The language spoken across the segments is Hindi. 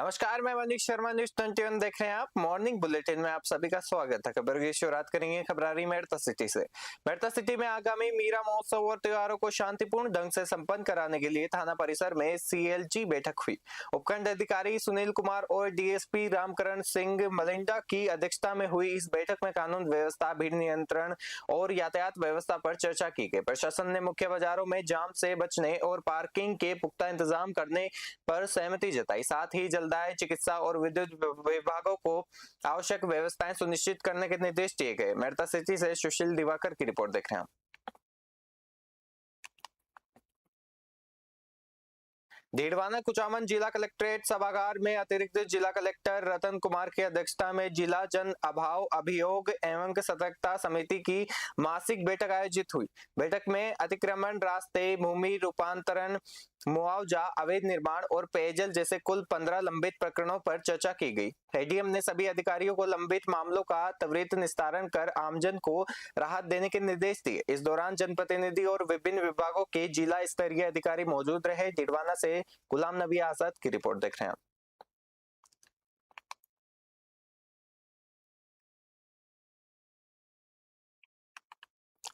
नमस्कार, मैं मनीष शर्मा, न्यूज 21 देख रहे हैं आप। मॉर्निंग बुलेटिन में आप सभी का स्वागत है। खबर की शुरुआत करेंगे खबरारी मेड़ता सिटी से। मेड़ता सिटी में आगामी मीरा महोत्सव और त्योहारों को शांतिपूर्ण ढंग से संपन्न कराने के लिए थाना परिसर में CLG बैठक हुई। उपखंड अधिकारी सुनील कुमार और DSP रामकरण सिंह मलिंडा की अध्यक्षता में हुई इस बैठक में कानून व्यवस्था, भीड़ नियंत्रण और यातायात व्यवस्था पर चर्चा की गई। प्रशासन ने मुख्य बाजारों में जाम से बचने और पार्किंग के पुख्ता इंतजाम करने पर सहमति जताई। साथ ही जलदाय, चिकित्सा और विद्युत विभागों को आवश्यक व्यवस्थाएं सुनिश्चित करने के निर्देश दिए गए। मेड़ता सिटी से सुशील दिवाकर की रिपोर्ट देख रहे हैं। डीडवाना कुचामन जिला कलेक्ट्रेट सभागार में अतिरिक्त जिला कलेक्टर रतन कुमार की अध्यक्षता में जिला जन अभाव अभियोग एवं सतर्कता समिति की मासिक बैठक आयोजित हुई। बैठक में अतिक्रमण, रास्ते, भूमि रूपांतरण, मुआवजा, अवैध निर्माण और पेयजल जैसे कुल 15 लंबित प्रकरणों पर चर्चा की गई। ADM ने सभी अधिकारियों को लंबित मामलों का त्वरित निस्तारण कर आमजन को राहत देने के निर्देश दिए। इस दौरान जनप्रतिनिधि और विभिन्न विभागों के जिला स्तरीय अधिकारी मौजूद रहे। डीडवाना से गुलाम नबी आजाद की रिपोर्ट देख रहे हैं।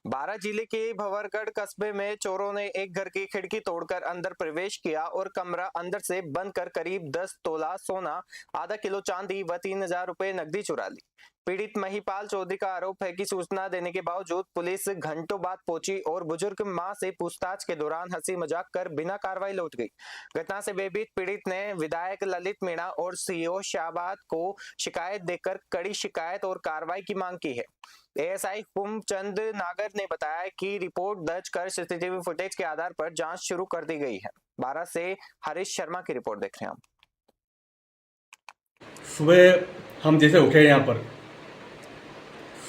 बारां जिले के भंवरगढ़ कस्बे में चोरों ने एक घर की खिड़की तोड़कर अंदर प्रवेश किया और कमरा अंदर से बंद कर करीब 10 तोला सोना, आधा किलो चांदी व 3000 रुपए नकदी चुरा ली। पीड़ित महिपाल चौधरी का आरोप है कि सूचना देने के बावजूद पुलिस घंटों बाद पहुंची और बुजुर्ग मां से पूछताछ के दौरान हंसी मजाक कर बिना कार्रवाई लौट गई। घटना से बेभीत पीड़ित ने विधायक ललित मीणा और CO शाहबाद को शिकायत देकर कड़ी शिकायत और कार्रवाई की मांग की है। ASI हुमचंद नागर ने बताया कि रिपोर्ट दर्ज कर CCTV फुटेज के आधार पर जांच शुरू कर दी गई है। बारां से हरीश शर्मा की रिपोर्ट देख रहे हैं हम। सुबह हम जैसे उठे यहाँ पर,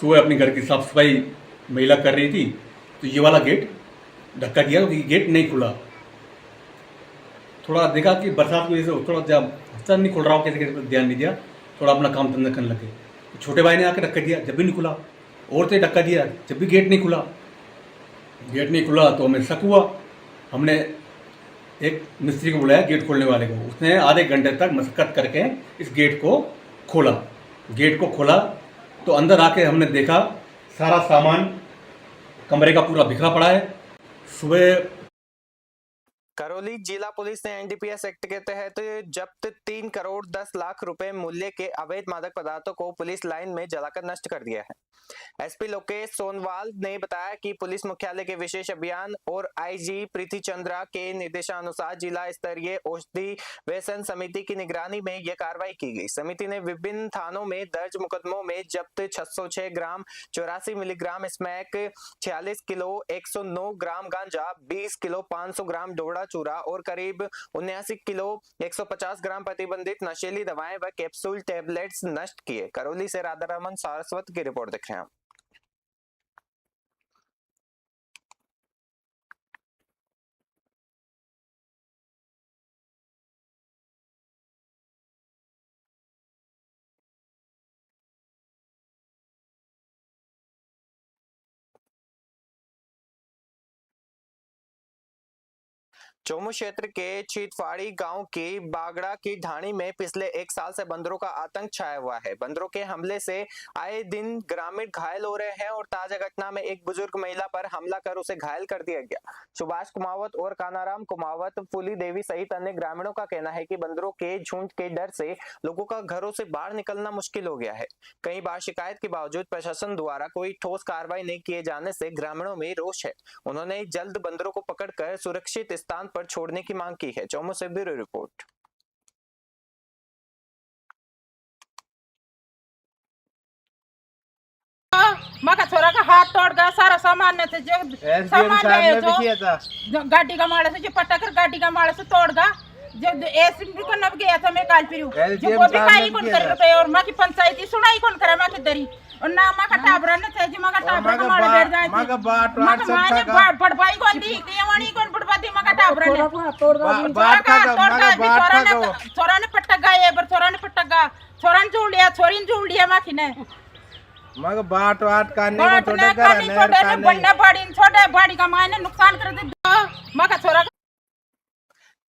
सुबह अपने घर की साफ सफाई महिला कर रही थी तो ये वाला गेट धक्का दिया, तो गेट नहीं खुला। थोड़ा देखा कि बरसात की वजह से थोड़ा जब नहीं खुल रहा हो, कैसे ध्यान नहीं दिया, थोड़ा अपना काम धंधा करने लगे। तो छोटे भाई ने आकर धक्का दिया, जब भी नहीं खुला। और से धक्का दिया, जब भी गेट नहीं खुला। गेट नहीं खुला तो हमें शक हुआ। हमने एक मिस्त्री को बुलाया, गेट खोलने वाले को। उसने आधे घंटे तक मशक्कत करके इस गेट को खोला। गेट को खोला तो अंदर आके हमने देखा सारा सामान कमरे का पूरा बिखरा पड़ा है। सुबह करौली जिला पुलिस ने NDPS एक्ट के तहत जब्त 3 करोड़ 10 लाख रुपए मूल्य के अवैध मादक पदार्थों को पुलिस लाइन में जलाकर नष्ट कर दिया है। SP लोकेश सोनवाल ने बताया कि पुलिस मुख्यालय के विशेष अभियान और IG प्रीति चंद्रा के निर्देशानुसार जिला स्तरीय औषधि व्यसन समिति की निगरानी में यह कार्रवाई की गई। समिति ने विभिन्न थानों में दर्ज मुकदमों में जब्त 606 ग्राम 84 मिलीग्राम स्मैक, 46 किलो 109 ग्राम गांजा, 20 किलो 500 ग्राम डोडा चूरा और करीब 79 किलो 150 ग्राम प्रतिबंधित नशीली दवाएं व कैप्सूल टैबलेट्स नष्ट किए। करौली से राधारमन सारस्वत की रिपोर्ट देख रहे हैं। चोमू क्षेत्र के चीतफाड़ी गांव की बागड़ा की ढाणी में पिछले 1 साल से बंदरों का आतंक छाया हुआ है। बंदरों के हमले से आए दिन ग्रामीण घायल हो रहे हैं और ताजा घटना में एक बुजुर्ग महिला पर हमला कर उसे घायल कर दिया गया। सुभाष कुमावत और कानाराम कुमावत, फूली देवी सहित अन्य ग्रामीणों का कहना है कि बंदरों के झुंड के डर से लोगों का घरों से बाहर निकलना मुश्किल हो गया है। कई बार शिकायत के बावजूद प्रशासन द्वारा कोई ठोस कार्रवाई नहीं किए जाने से ग्रामीणों में रोष है। उन्होंने जल्द बंदरों को पकड़कर सुरक्षित स्थान पर छोड़ने की मांग की है। चौमू से ब्यूरो रिपोर्ट। मका छोरा का हाथ तोड़ गया, सारा सामान ने जो सामान है जो गाड़ी का मारे से जो पटकर गाड़ी का मारे से तोड़ गया। जब एसपी को नब गया था मैं काल फिरू जो वो भी काई कौन कर रुपए और मां की पंचायती सुनाई कौन करे मां की दरी और ना मां का टाबरा ने थे जो मां का टाबरा का मारे बैठ जाए मां का बाट मां बाट पड़पाई कौन दी देवानी कौन पड़पाती मां का टाबरा ने तोड़ गया। छोरा ने पटक गया पर छोरा ने पटक गया, छोरा ने जोड़ लिया मां की ने मग बाट वाट काने को छोटे बन्ना बाड़ी छोटे बाड़ी का मायने नुकसान कर दे। मग छोरा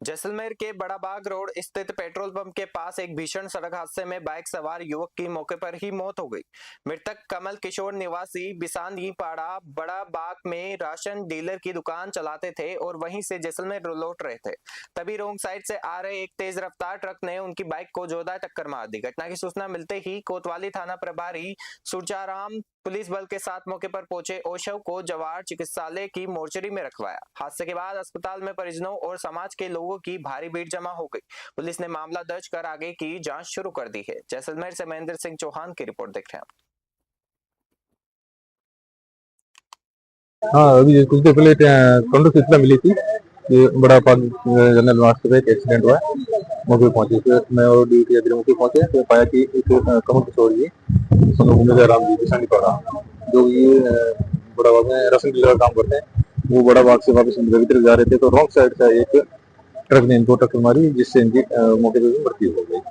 जैसलमेर के बड़ा बाग रोड स्थित पेट्रोल पंप के पास एक भीषण सड़क हादसे में बाइक सवार युवक की मौके पर ही मौत हो गई। मृतक कमल किशोर निवासी बिसानी पाड़ा बड़ा बाग में राशन डीलर की दुकान चलाते थे और वहीं से जैसलमेर लौट रहे थे। तभी रोंग साइड से आ रहे एक तेज रफ्तार ट्रक ने उनकी बाइक को जोरदार टक्कर मार दी। घटना की सूचना मिलते ही कोतवाली थाना प्रभारी सुरजाराम पुलिस बल के साथ मौके पर पहुंचे और शव को जवाहर चिकित्सालय की मोर्चरी में रखवाया। हादसे के बाद अस्पताल में परिजनों और समाज के लोगों की भारी भीड़ जमा हो गई। पुलिस ने मामला दर्ज कर आगे की जांच शुरू कर दी है। जैसलमेर से महेंद्र सिंह चौहान की रिपोर्ट देख रहे हैं। हाँ, अभी कुछ देर पहले काउंटर से इतना मिली थी कि बड़ा पाक जनरल मार्केट पे एक एक्सीडेंट हुआ है। मौके पे पहुंचे, फिर मैं और ड्यूटी अधिकारी मौके पहुंचे तो पाया कि एक कमल किशोर जी उम्मीद राम जी किसानी पड़ा, जो ये बड़ा बाग में राशन डीलर का काम करते हैं, वो बड़ा बाग से वापस की तरफ जा रहे थे तो रॉन्ग साइड से एक ट्रक ने इनको टक्कर मारी, जिससे इनकी मौके पर मृत्यु हो गई।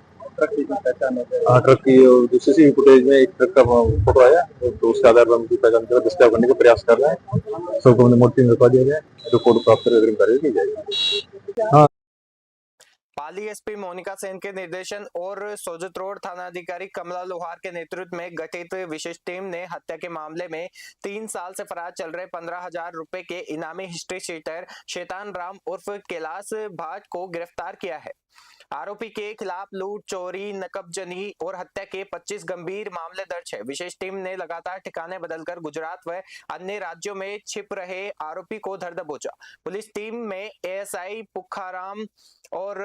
हाँ, ट्रक की जो सीसीटीवी फुटेज में एक ट्रक का फोटो आया तो उसके आधार पर हम उसकी पहचान कर दस्ताव करने का प्रयास कर रहे हैं। सबको हमने मोर्चरी में रखवा दिया गया, रिपोर्ट प्राप्त कर अग्रिम कार्रवाई की जाएगी। हाँ, पाली एसपी मोनिका सेन के निर्देशन और सोजत रोड थाना अधिकारी कमला लोहार के नेतृत्व में गठित विशेष टीम ने हत्या के मामले में 3 साल से फरार चल रहे 15,000 रुपए के इनामी हिस्ट्री शीटर शैतान राम उर्फ कैलाश भाट को गिरफ्तार किया है। आरोपी के खिलाफ लूट, चोरी, नकबजनी और हत्या के 25 गंभीर मामले दर्ज है। विशेष टीम ने लगातार ठिकाने बदलकर गुजरात व अन्य राज्यों में छिप रहे आरोपी को धर दबोचा। पुलिस टीम में एएसआई पुखाराम और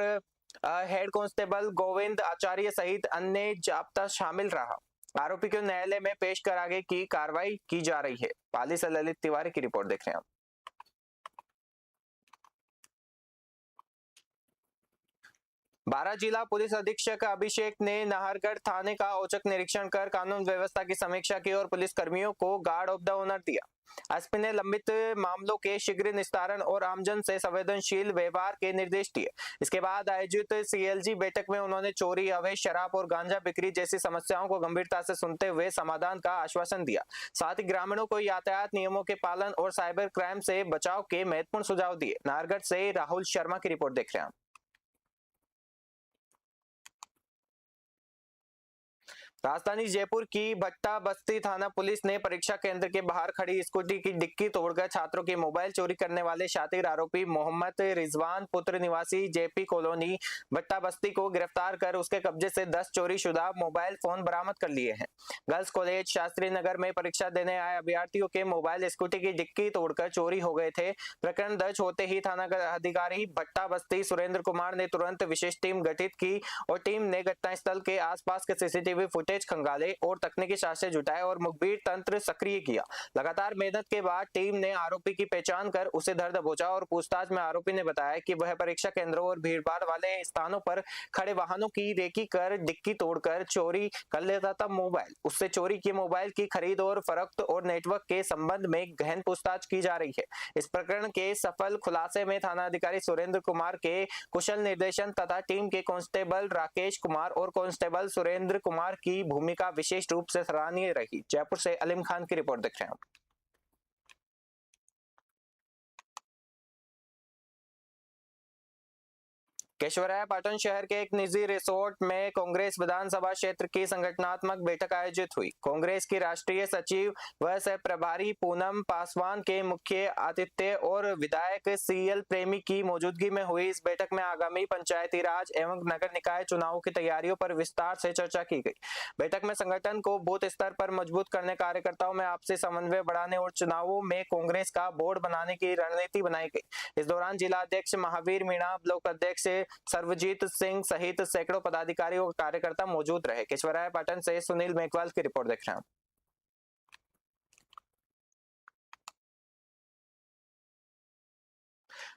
हेड कांस्टेबल गोविंद आचार्य सहित अन्य जाब्ता शामिल रहा। आरोपी को न्यायालय में पेश कर आगे की कार्रवाई की जा रही है। पाली से ललित तिवारी की रिपोर्ट देख रहे हैं। 12 जिला पुलिस अधीक्षक अभिषेक ने नाहरगढ़ थाने का औचक निरीक्षण कर कानून व्यवस्था की समीक्षा की और पुलिस कर्मियों को गार्ड ऑफ द ऑनर दिया। एसपी ने लंबित मामलों के शीघ्र निस्तारण और आमजन से संवेदनशील व्यवहार के निर्देश दिए। इसके बाद आयोजित सीएलजी बैठक में उन्होंने चोरी, अवैध शराब और गांजा बिक्री जैसी समस्याओं को गंभीरता से सुनते हुए समाधान का आश्वासन दिया। साथ ही ग्रामीणों को यातायात नियमों के पालन और साइबर क्राइम से बचाव के महत्वपूर्ण सुझाव दिए। नाहरगढ़ से राहुल शर्मा की रिपोर्ट देख रहे हैं। राजधानी जयपुर की भट्टा बस्ती थाना पुलिस ने परीक्षा केंद्र के बाहर खड़ी स्कूटी की डिक्की तोड़कर छात्रों के मोबाइल चोरी करने वाले शातिर आरोपी मोहम्मद रिजवान पुत्र निवासी जेपी कॉलोनी भट्टा बस्ती को गिरफ्तार कर उसके कब्जे से 10 चोरी शुदा मोबाइल फोन बरामद कर लिए हैं। गर्ल्स कॉलेज शास्त्री नगर में परीक्षा देने आए अभ्यर्थियों के मोबाइल स्कूटी की डिक्की तोड़कर चोरी हो गए थे। प्रकरण दर्ज होते ही थाना अधिकारी भट्टा बस्ती सुरेंद्र कुमार ने तुरंत विशेष टीम गठित की और टीम ने घटनास्थल के आसपास के सीसीटीवी फुटेज खंगाले और तकनीकी साक्ष्य जुटाए और मुखबिर तंत्र सक्रिय किया। लगातार मेहनत के बाद टीम ने आरोपी की पहचान कर उसे धर दबोचा और पूछताछ में आरोपी ने बताया कि वह परीक्षा केंद्रों और भीड़भाड़ वाले स्थानों पर खड़े वाहनों की रेकी कर डिक्की तोड़कर चोरी कर लेता था मोबाइल। उससे चोरी किए मोबाइल की खरीद और फरोख्त और नेटवर्क के संबंध में गहन पूछताछ की जा रही है। इस प्रकरण के सफल खुलासे में थाना अधिकारी सुरेंद्र कुमार के कुशल निर्देशन तथा टीम के कांस्टेबल राकेश कुमार और कांस्टेबल सुरेंद्र कुमार की भूमिका विशेष रूप से सराहनीय रही। जयपुर से अलीम खान की रिपोर्ट देख रहे हैं। केशवराय पाटन शहर के एक निजी रिसोर्ट में कांग्रेस विधानसभा क्षेत्र की संगठनात्मक बैठक आयोजित हुई। कांग्रेस की राष्ट्रीय सचिव व सह प्रभारी पूनम पासवान के मुख्य आतिथ्य और विधायक सीएल प्रेमी की मौजूदगी में हुई इस बैठक में आगामी पंचायती राज एवं नगर निकाय चुनावों की तैयारियों पर विस्तार से चर्चा की गई। बैठक में संगठन को बूथ स्तर पर मजबूत करने, कार्यकर्ताओं में आपसी समन्वय बढ़ाने और चुनावों में कांग्रेस का बोर्ड बनाने की रणनीति बनाई गई। इस दौरान जिला अध्यक्ष महावीर मीणा, ब्लॉक अध्यक्ष सर्वजीत सिंह सहित सैकड़ों पदाधिकारी और कार्यकर्ता मौजूद रहे। केशवराय पाटन से सुनील मेघवाल की रिपोर्ट देख रहे हैं।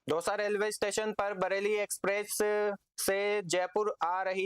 दौसा रेलवे स्टेशन पर बरेली एक्सप्रेस से जयपुर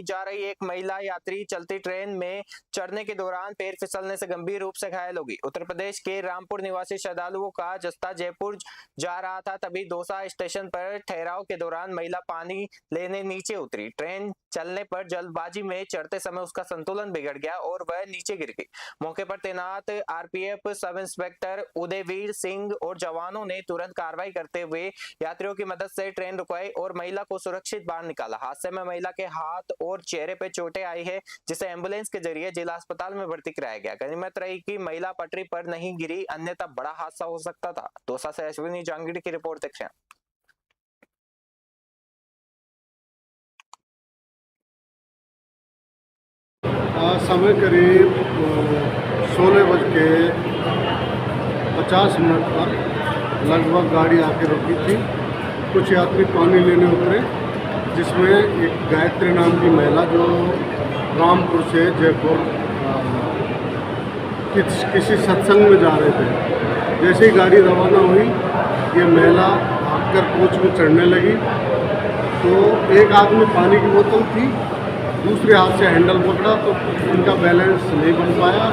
जा रही एक महिला यात्री चलती ट्रेन में चढ़ने के दौरान पैर फिसलने से गंभीर रूप से घायल हो गई। उत्तर प्रदेश के रामपुर निवासी श्रद्धालुओं का जत्था जयपुर जा रहा था, तभी दौसा स्टेशन पर ठहराव के दौरान महिला पानी लेने नीचे उतरी। ट्रेन चलने पर जल्दबाजी में चढ़ते समय उसका संतुलन बिगड़ गया और वह नीचे गिर गई। मौके पर तैनात RPF sub inspector Udayveer Singh और जवानों ने तुरंत कार्रवाई करते हुए यात्रियों की मदद से ट्रेन रुकवाई और महिला को सुरक्षित बाहर निकाला। हादसे में महिला के हाथ और चेहरे पे चोटें आई है, जिसे एम्बुलेंस के जरिए जिला अस्पताल में भर्ती कराया गया। गनीमत रही कि महिला पटरी पर नहीं गिरी, अन्यथा बड़ा हादसा हो सकता था। दौसा से अश्विनी जांगीड़ की रिपोर्ट देख रहे हैं। समय करीब 16:50 पर लगभग गाड़ी आके रुकी थी। कुछ यात्री पानी लेने उतरे, जिसमें एक गायत्री नाम की महिला जो रामपुर से जयपुर किसी सत्संग में जा रहे थे। जैसे ही गाड़ी रवाना हुई, ये महिला भागकर कोच में चढ़ने लगी, तो एक हाथ में पानी की बोतल थी, दूसरे हाथ से हैंडल पकड़ा तो उनका बैलेंस नहीं बन पाया।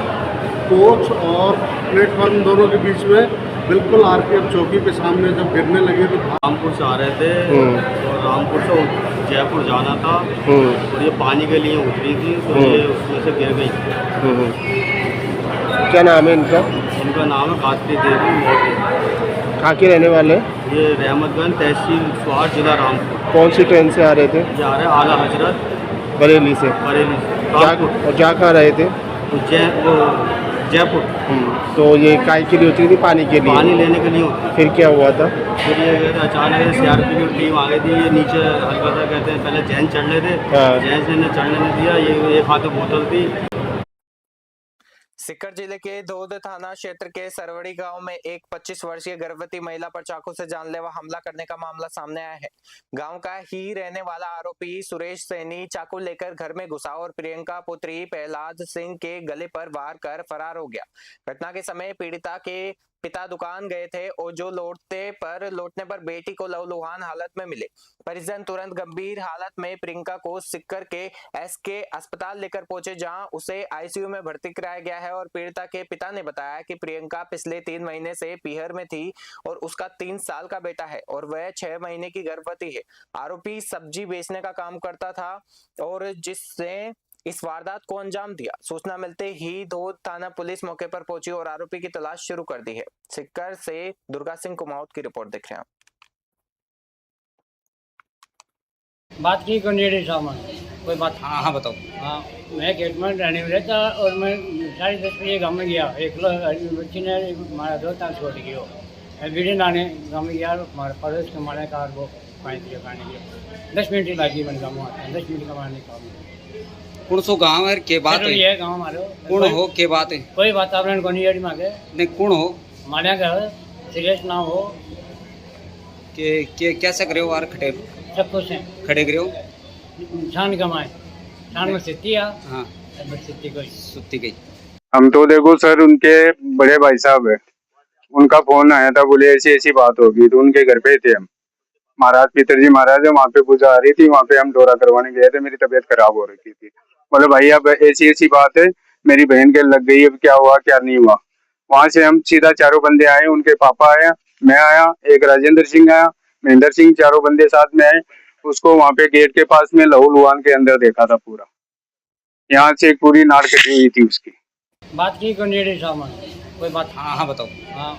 कोच और प्लेटफॉर्म दोनों के बीच में बिल्कुल आरपीएफ चौकी के सामने जब गिरने लगे तो रामपुर से आ रहे थे और रामपुर से जयपुर जाना था और ये पानी के लिए उतरी थी, तो ये उसमें से गिर गई। क्या नाम है इनका? उनका नाम है गायत्री देवी मोदी। कहाँ के रहने वाले हैं? ये रहमतगंज तहसील स्वार जिला रामपुर। कौन सी ट्रेन से आ रहे थे? ये आ रहे आला हजरत बरेली से। बरेली से और जा कहाँ रहे थे? जयपुर। तो ये काय के लिए उतरी थी? पानी के लिए? पानी लेने के लिए उतरी। फिर क्या हुआ था? फिर ये अचानक सीआरपी की टीम आ गई थी। ये नीचे हल्का सा कहते हैं, पहले जैन चढ़ रहे थे, जैन ने चढ़ने नहीं दिया। ये एक हाथ में बोतल थी। सीकर जिले के धोद थाना क्षेत्र के सरवड़ी गांव में एक 25 वर्षीय गर्भवती महिला पर चाकू से जानलेवा हमला करने का मामला सामने आया है। गांव का ही रहने वाला आरोपी सुरेश सैनी चाकू लेकर घर में घुसा और प्रियंका पुत्री प्रहलाद सिंह के गले पर वार कर फरार हो गया। घटना के समय पीड़िता के पिता दुकान गए थे और जो लौटने पर बेटी को लहूलुहान हालत में मिले। परिजन तुरंत गंभीर हालत में प्रियंका को सीकर के एसके अस्पताल लेकर पहुंचे, जहां उसे आईसीयू में भर्ती कराया गया है। और पीड़िता के पिता ने बताया कि प्रियंका पिछले 3 महीने से पीहर में थी और उसका 3 साल का बेटा है और वह 6 महीने की गर्भवती है। आरोपी सब्जी बेचने का काम करता था और जिससे इस वारदात को अंजाम दिया। सूचना मिलते ही धोद थाना पुलिस मौके पर पहुंची और आरोपी की तलाश शुरू कर दी है। सीकर से दुर्गा सिंह कुमाऊत की रिपोर्ट देख रहे हैं। बात की कौन सामान कोई बात? हाँ बताओ। हाँ, मैं गेटमैन रहने वाला था और मैं 10:30 बजे गाँव में गया। एक बच्ची ने हमारा दोस्त छोड़ गया। मैं बीड़ी लाने गाँव में गया, हमारे पड़ोस के हमारे कार वो पानी के 10 मिनट लगी। मैंने गाँव आता 10 मिनट का मारने का। कौन सो गाँव है के बात है? गाँव हमारे कौन हो के बात है? कोई वातावरण को नहीं मांगे नहीं कौन हो हमारे घर सीरियस ना हो के कैसे करे हो? यार खटे सब कुछ है, खड़े करे हो छान कमाए छान में सिद्धि। हाँ सिद्धि गई सुत्ती गई। हम तो देखो सर, उनके बड़े भाई साहब है, उनका फोन आया था, बोले ऐसी ऐसी बात होगी, तो उनके घर पे थे हम। महाराज पितरजी महाराज है, वहाँ पे पूजा आ रही थी, वहाँ पे हम दौरा करवाने गए थे। मेरी तबीयत खराब हो रही थी। बोले भाई अब ऐसी ऐसी बात है, मेरी बहन के लग गई, अब क्या हुआ क्या नहीं हुआ। वहां से हम सीधा चारों बंदे आए, उनके पापा आया, मैं आया, एक राजेंद्र सिंह आया, महेंद्र सिंह, चारों बंदे साथ में आए। उसको वहाँ पे गेट के पास में लहूलुहान के अंदर देखा था पूरा, यहाँ से पूरी नाड़ कटी हुई थी उसकी। बात की कौन सामान कोई बात? हाँ बताओ। हाँ,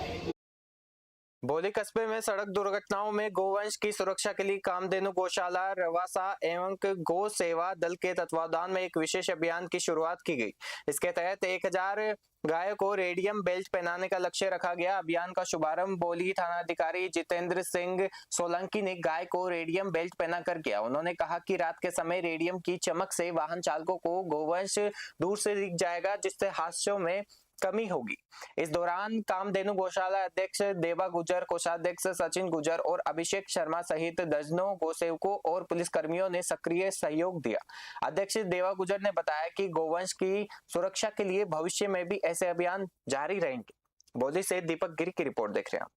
बोली कस्बे में सड़क दुर्घटनाओं में गोवंश की सुरक्षा के लिए कामधेनु गौशाला रवासा एवं गौ सेवा दल के तत्वावधान में एक विशेष अभियान की शुरुआत की गई। इसके तहत 1000 गायों को रेडियम बेल्ट पहनाने का लक्ष्य रखा गया। अभियान का शुभारंभ बोली थानाधिकारी जितेंद्र सिंह सोलंकी ने गाय को रेडियम बेल्ट पहनाकर किया। उन्होंने कहा कि रात के समय रेडियम की चमक से वाहन चालकों को गोवंश दूर से दिख जाएगा, जिससे हादसों में कमी होगी। इस दौरान कामधेनु गौशाला अध्यक्ष देवा गुजर, कोषाध्यक्ष सचिन गुजर और अभिषेक शर्मा सहित दर्जनों गौसेवकों और पुलिस कर्मियों ने सक्रिय सहयोग दिया। अध्यक्ष देवा गुजर ने बताया कि गोवंश की सुरक्षा के लिए भविष्य में भी ऐसे अभियान जारी रहेंगे। बोली से दीपक गिरी की रिपोर्ट देख रहे हैं।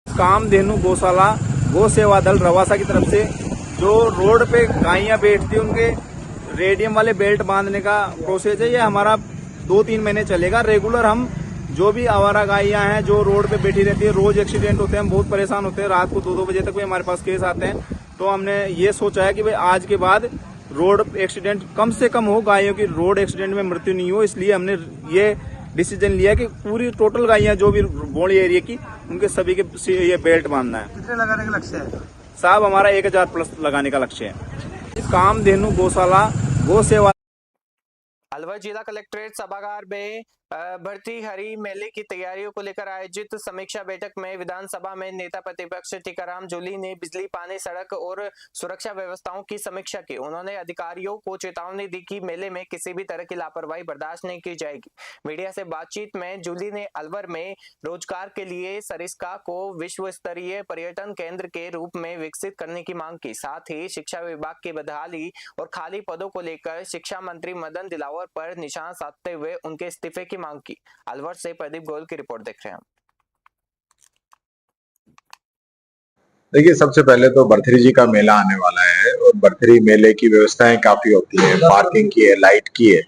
कामधेनु गौशाला गौ सेवा दल रवासा की तरफ से जो रोड पे गायें बैठती उनके रेडियम वाले बेल्ट बांधने का प्रोसेस है। ये हमारा 2-3 महीने चलेगा। रेगुलर हम जो भी आवारा गायें हैं जो रोड पे बैठी रहती है, रोज एक्सीडेंट होते हैं, हम बहुत परेशान होते हैं। रात को 2-2 बजे तक भी हमारे पास केस आते हैं। तो हमने ये सोचा है कि भाई आज के बाद रोड एक्सीडेंट कम से कम हो, गायों की रोड एक्सीडेंट में मृत्यु नहीं हो। इसलिए हमने ये डिसीजन लिया कि पूरी टोटल गायें जो भी बोली एरिया की उनके सभी के ये बेल्ट बांधना है। कितने लगाने का लक्ष्य है साहब? हमारा 1000 प्लस लगाने का लक्ष्य है। कामधेनु गौशाला गौ सेवा। अलवर जिला कलेक्ट्रेट सभागार में भर्ती हरी मेले की तैयारियों को लेकर आयोजित समीक्षा बैठक में विधानसभा में नेता प्रतिपक्ष टीकाराम जूली ने बिजली, पानी, सड़क और सुरक्षा व्यवस्थाओं की समीक्षा की। उन्होंने अधिकारियों को चेतावनी दी कि मेले में किसी भी तरह की लापरवाही बर्दाश्त नहीं की जाएगी। मीडिया से बातचीत में जूली ने अलवर में रोजगार के लिए सरिस्का को विश्व स्तरीय पर्यटन केंद्र के रूप में विकसित करने की मांग की। साथ ही शिक्षा विभाग की बदहाली और खाली पदों को लेकर शिक्षा मंत्री मदन दिलावर पर निशाना साधते हुए उनके इस्तीफे की मांग की। अलवर से प्रदीप गोयल की रिपोर्ट देख रहे हैं। देखिए, सबसे पहले तो बर्थरी जी का मेला आने वाला है और बर्थरी मेले की व्यवस्थाएं काफी होती है, पार्किंग की है, लाइट की है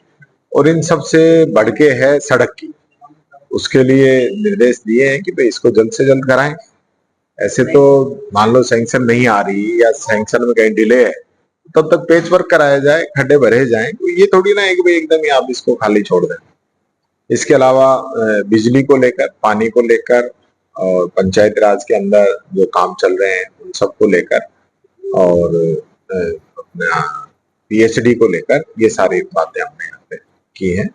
और इन सब से बढ़ के है सड़क की। उसके लिए निर्देश दिए हैं कि भाई इसको जल्द से जल्द कराएं। ऐसे तो मान लो सैंक्शन नहीं आ रही या सैंक्शन में कहीं डिले है, तब तक पेच वर्क कराया जाए, खड्डे भरे जाएं। तो ये थोड़ी ना है कि भाई एकदम ही आप इसको खाली छोड़ दें। इसके अलावा बिजली को लेकर, पानी को लेकर और पंचायत राज के अंदर जो काम चल रहे हैं उन सबको लेकर और अपना पीएचडी को लेकर ये सारी बातें हमने यहाँ पे की हैं।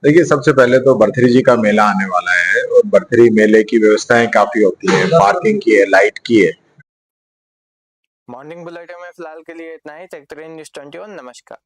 देखिए, सबसे पहले तो बर्थरी जी का मेला आने वाला है और बर्थरी मेले की व्यवस्थाएं काफी होती है, पार्किंग की है, लाइट की है। मॉर्निंग बुलेटिन में फिलहाल के लिए इतना ही। देखते रहिए न्यूज़ 21। नमस्कार।